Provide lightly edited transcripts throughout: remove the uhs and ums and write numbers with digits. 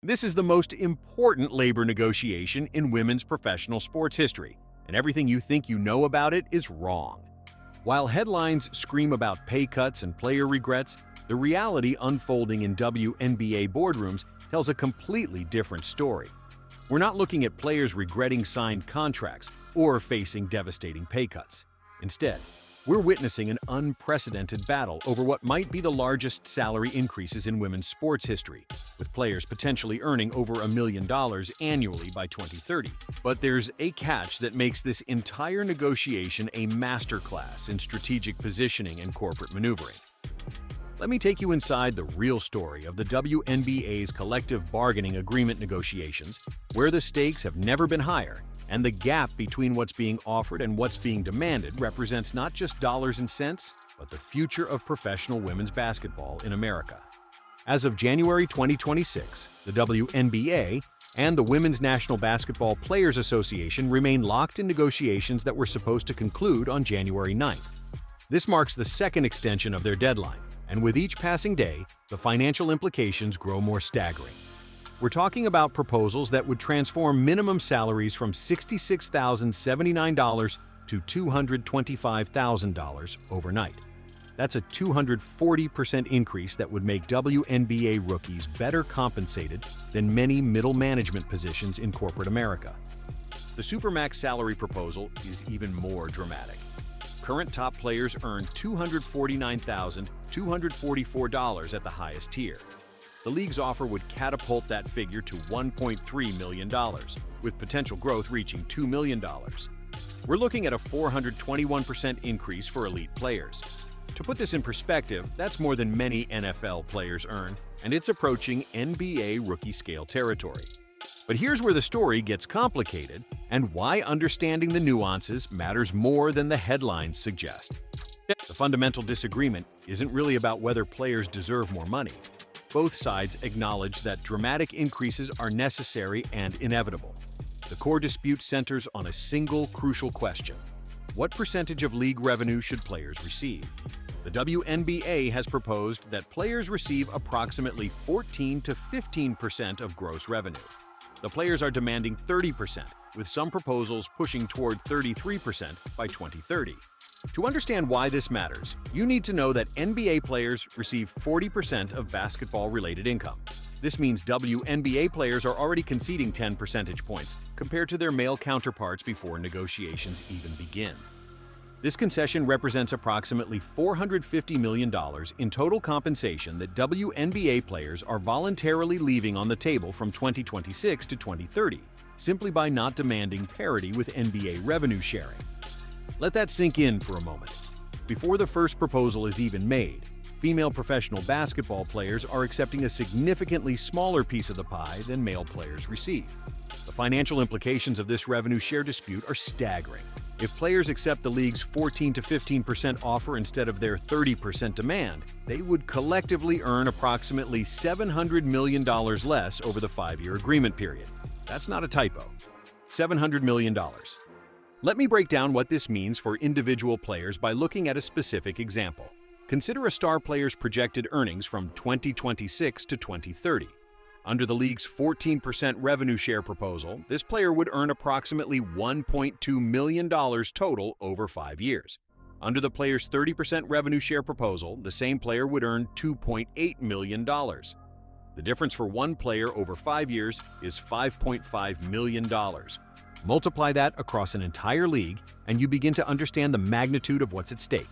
This is the most important labor negotiation in women's professional sports history, and everything you think you know about it is wrong. While headlines scream about pay cuts and player regrets, the reality unfolding in WNBA boardrooms tells a completely different story. We're not looking at players regretting signed contracts or facing devastating pay cuts. Instead, we're witnessing an unprecedented battle over what might be the largest salary increases in women's sports history, with players potentially earning over $1 million annually by 2030. But there's a catch that makes this entire negotiation a masterclass in strategic positioning and corporate maneuvering. Let me take you inside the real story of the WNBA's collective bargaining agreement negotiations, where the stakes have never been higher, and the gap between what's being offered and what's being demanded represents not just dollars and cents, but the future of professional women's basketball in America. As of January 2026, the WNBA and the Women's National Basketball Players Association remain locked in negotiations that were supposed to conclude on January 9th. This marks the second extension of their deadline, and with each passing day, the financial implications grow more staggering. We're talking about proposals that would transform minimum salaries from $66,079 to $225,000 overnight. That's a 240% increase that would make WNBA rookies better compensated than many middle management positions in corporate America. The Supermax salary proposal is even more dramatic. Current top players earn $249,244 at the highest tier. The league's offer would catapult that figure to $1.3 million, with potential growth reaching $2 million. We're looking at a 421% increase for elite players. To put this in perspective, that's more than many NFL players earn, and it's approaching NBA rookie-scale territory. But here's where the story gets complicated and why understanding the nuances matters more than the headlines suggest. The fundamental disagreement isn't really about whether players deserve more money. Both sides acknowledge that dramatic increases are necessary and inevitable. The core dispute centers on a single crucial question: what percentage of league revenue should players receive? The WNBA has proposed that players receive approximately 14 to 15% of gross revenue. The players are demanding 30%, with some proposals pushing toward 33% by 2030. To understand why this matters, you need to know that NBA players receive 40% of basketball-related income. This means WNBA players are already conceding 10 percentage points compared to their male counterparts before negotiations even begin. This concession represents approximately $450 million in total compensation that WNBA players are voluntarily leaving on the table from 2026 to 2030, simply by not demanding parity with NBA revenue sharing. Let that sink in for a moment. Before the first proposal is even made, female professional basketball players are accepting a significantly smaller piece of the pie than male players receive. The financial implications of this revenue share dispute are staggering. If players accept the league's 14 to 15% offer instead of their 30% demand, they would collectively earn approximately $700 million less over the 5-year agreement period. That's not a typo. $700 million. Let me break down what this means for individual players by looking at a specific example. Consider a star player's projected earnings from 2026 to 2030. Under the league's 14% revenue share proposal, this player would earn approximately $1.2 million total over 5 years. Under the player's 30% revenue share proposal, the same player would earn $2.8 million. The difference for one player over 5 years is $5.5 million. Multiply that across an entire league, and you begin to understand the magnitude of what's at stake.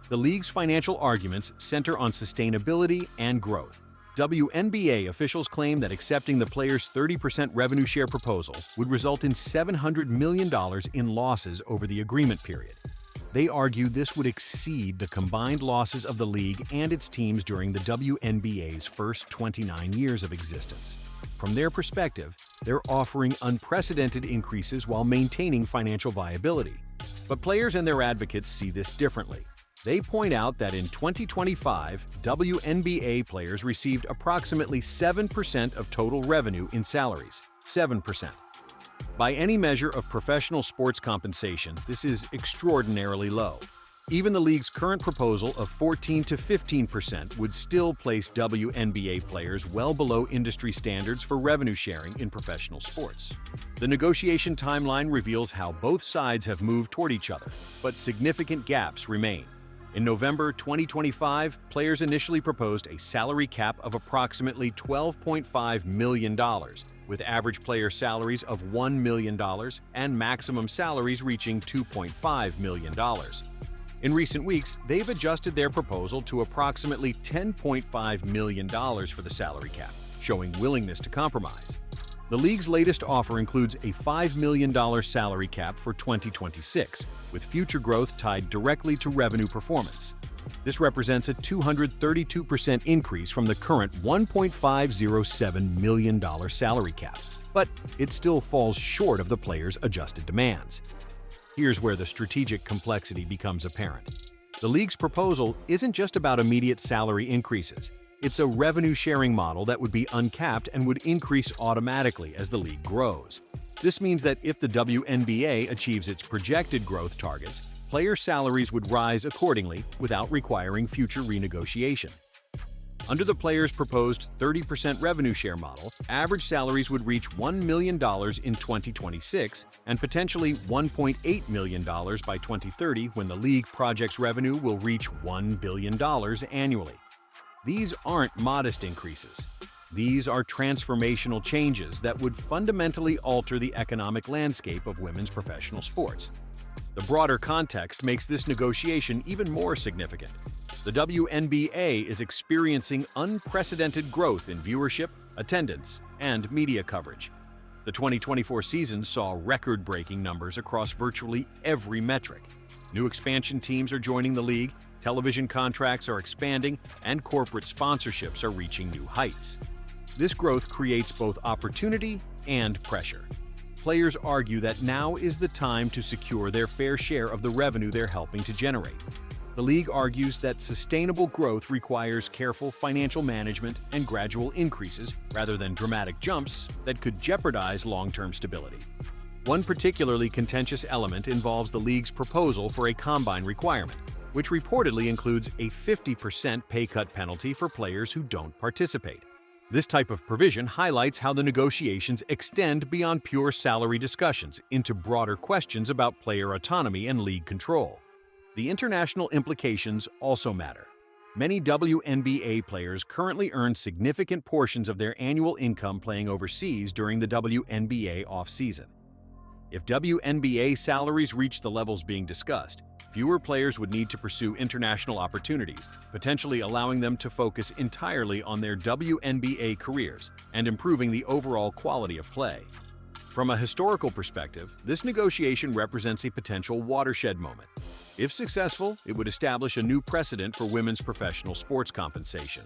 The league's financial arguments center on sustainability and growth. WNBA officials claim that accepting the player's 30% revenue share proposal would result in $700 million in losses over the agreement period. They argue this would exceed the combined losses of the league and its teams during the WNBA's first 29 years of existence. From their perspective, they're offering unprecedented increases while maintaining financial viability. But players and their advocates see this differently. They point out that in 2025, WNBA players received approximately 7% of total revenue in salaries. 7%. By any measure of professional sports compensation, this is extraordinarily low. Even the league's current proposal of 14 to 15% would still place WNBA players well below industry standards for revenue sharing in professional sports. The negotiation timeline reveals how both sides have moved toward each other, but significant gaps remain. In November 2025, players initially proposed a salary cap of approximately $12.5 million, with average player salaries of $1 million and maximum salaries reaching $2.5 million. In recent weeks, they've adjusted their proposal to approximately $10.5 million for the salary cap, showing willingness to compromise. The league's latest offer includes a $5 million salary cap for 2026, with future growth tied directly to revenue performance. This represents a 232% increase from the current $1.507 million salary cap, but it still falls short of the players' adjusted demands. Here's where the strategic complexity becomes apparent. The league's proposal isn't just about immediate salary increases. It's a revenue-sharing model that would be uncapped and would increase automatically as the league grows. This means that if the WNBA achieves its projected growth targets, player salaries would rise accordingly without requiring future renegotiation. Under the players' proposed 30% revenue share model, average salaries would reach $1 million in 2026 and potentially $1.8 million by 2030 when the league projects revenue will reach $1 billion annually. These aren't modest increases. These are transformational changes that would fundamentally alter the economic landscape of women's professional sports. The broader context makes this negotiation even more significant. The WNBA is experiencing unprecedented growth in viewership, attendance, and media coverage. The 2024 season saw record-breaking numbers across virtually every metric. New expansion teams are joining the league, television contracts are expanding, and corporate sponsorships are reaching new heights. This growth creates both opportunity and pressure. Players argue that now is the time to secure their fair share of the revenue they're helping to generate. The league argues that sustainable growth requires careful financial management and gradual increases rather than dramatic jumps that could jeopardize long-term stability. One particularly contentious element involves the league's proposal for a combine requirement, which reportedly includes a 50% pay cut penalty for players who don't participate. This type of provision highlights how the negotiations extend beyond pure salary discussions into broader questions about player autonomy and league control. The international implications also matter. Many WNBA players currently earn significant portions of their annual income playing overseas during the WNBA off-season. If WNBA salaries reach the levels being discussed, fewer players would need to pursue international opportunities, potentially allowing them to focus entirely on their WNBA careers and improving the overall quality of play. From a historical perspective, this negotiation represents a potential watershed moment. If successful, it would establish a new precedent for women's professional sports compensation.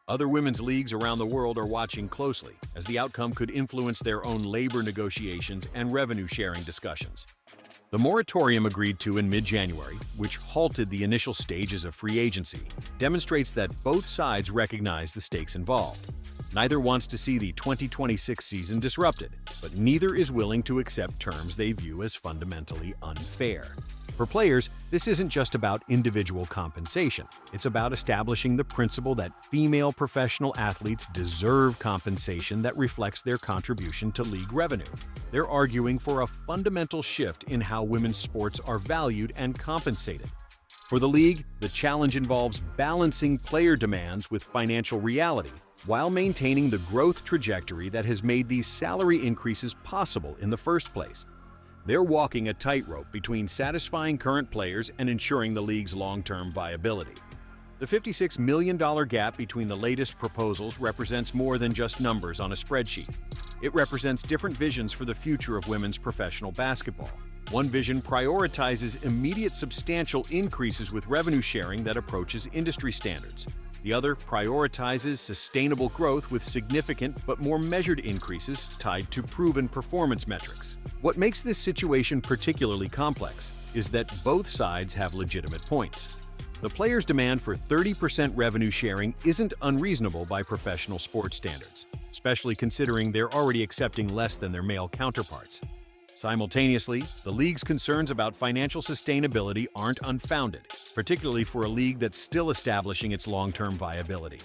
Other women's leagues around the world are watching closely, as the outcome could influence their own labor negotiations and revenue-sharing discussions. The moratorium agreed to in mid-January, which halted the initial stages of free agency, demonstrates that both sides recognize the stakes involved. Neither wants to see the 2026 season disrupted, but neither is willing to accept terms they view as fundamentally unfair. For players, this isn't just about individual compensation. It's about establishing the principle that female professional athletes deserve compensation that reflects their contribution to league revenue. They're arguing for a fundamental shift in how women's sports are valued and compensated. For the league, the challenge involves balancing player demands with financial reality, while maintaining the growth trajectory that has made these salary increases possible in the first place. They're walking a tightrope between satisfying current players and ensuring the league's long-term viability. The $56 million gap between the latest proposals represents more than just numbers on a spreadsheet. It represents different visions for the future of women's professional basketball. One vision prioritizes immediate substantial increases with revenue sharing that approaches industry standards. The other prioritizes sustainable growth with significant but more measured increases tied to proven performance metrics. What makes this situation particularly complex is that both sides have legitimate points. The players' demand for 30% revenue sharing isn't unreasonable by professional sports standards, especially considering they're already accepting less than their male counterparts. Simultaneously, the league's concerns about financial sustainability aren't unfounded, particularly for a league that's still establishing its long-term viability.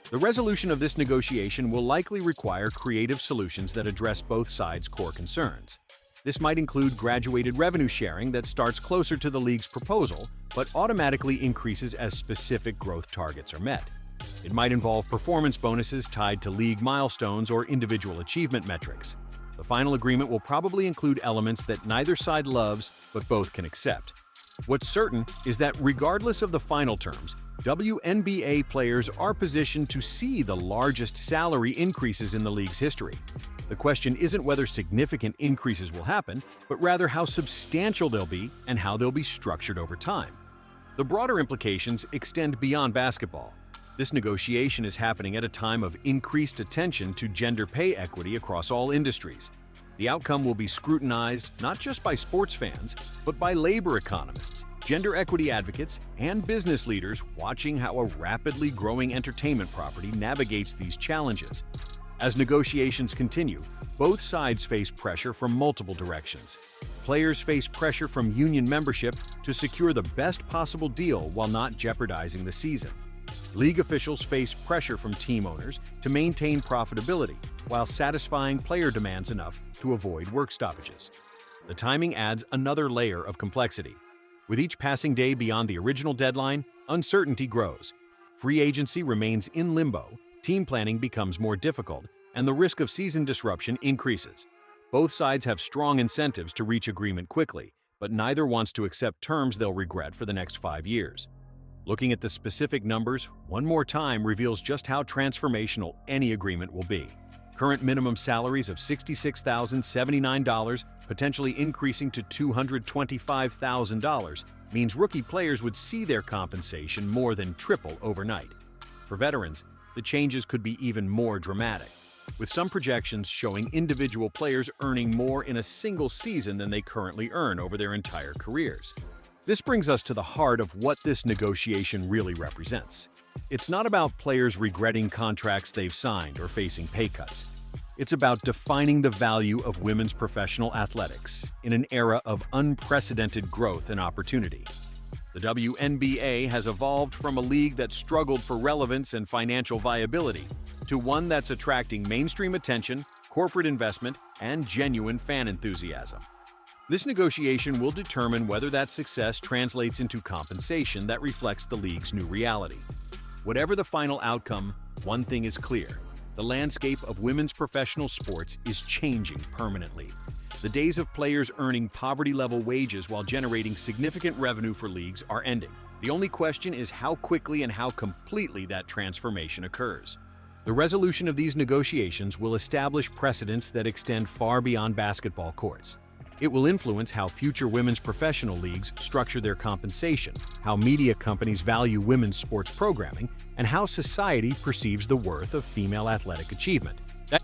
The resolution of this negotiation will likely require creative solutions that address both sides' core concerns. This might include graduated revenue sharing that starts closer to the league's proposal, but automatically increases as specific growth targets are met. It might involve performance bonuses tied to league milestones or individual achievement metrics. The final agreement will probably include elements that neither side loves, but both can accept. What's certain is that regardless of the final terms, WNBA players are positioned to see the largest salary increases in the league's history. The question isn't whether significant increases will happen, but rather how substantial they'll be and how they'll be structured over time. The broader implications extend beyond basketball. This negotiation is happening at a time of increased attention to gender pay equity across all industries. The outcome will be scrutinized not just by sports fans, but by labor economists, gender equity advocates, and business leaders watching how a rapidly growing entertainment property navigates these challenges. As negotiations continue, both sides face pressure from multiple directions. Players face pressure from union membership to secure the best possible deal while not jeopardizing the season. League officials face pressure from team owners to maintain profitability while satisfying player demands enough to avoid work stoppages. The timing adds another layer of complexity. With each passing day beyond the original deadline, uncertainty grows. Free agency remains in limbo, team planning becomes more difficult, and the risk of season disruption increases. Both sides have strong incentives to reach agreement quickly, but neither wants to accept terms they'll regret for the next 5 years. Looking at the specific numbers one more time reveals just how transformational any agreement will be. Current minimum salaries of $66,079, potentially increasing to $225,000, means rookie players would see their compensation more than triple overnight. For veterans, the changes could be even more dramatic, with some projections showing individual players earning more in a single season than they currently earn over their entire careers. This brings us to the heart of what this negotiation really represents. It's not about players regretting contracts they've signed or facing pay cuts. It's about defining the value of women's professional athletics in an era of unprecedented growth and opportunity. The WNBA has evolved from a league that struggled for relevance and financial viability to one that's attracting mainstream attention, corporate investment, and genuine fan enthusiasm. This negotiation will determine whether that success translates into compensation that reflects the league's new reality. Whatever the final outcome, one thing is clear: the landscape of women's professional sports is changing permanently. The days of players earning poverty-level wages while generating significant revenue for leagues are ending. The only question is how quickly and how completely that transformation occurs. The resolution of these negotiations will establish precedents that extend far beyond basketball courts. It will influence how future women's professional leagues structure their compensation, how media companies value women's sports programming, and how society perceives the worth of female athletic achievement.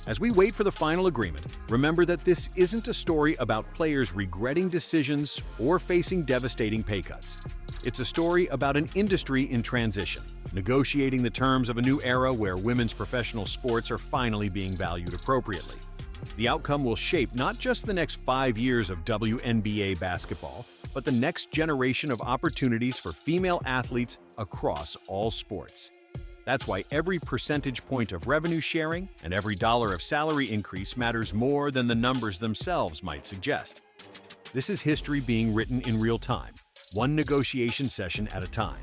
As we wait for the final agreement, remember that this isn't a story about players regretting decisions or facing devastating pay cuts. It's a story about an industry in transition, negotiating the terms of a new era where women's professional sports are finally being valued appropriately. The outcome will shape not just the next 5 years of WNBA basketball, but the next generation of opportunities for female athletes across all sports. That's why every percentage point of revenue sharing and every dollar of salary increase matters more than the numbers themselves might suggest. This is history being written in real time, one negotiation session at a time.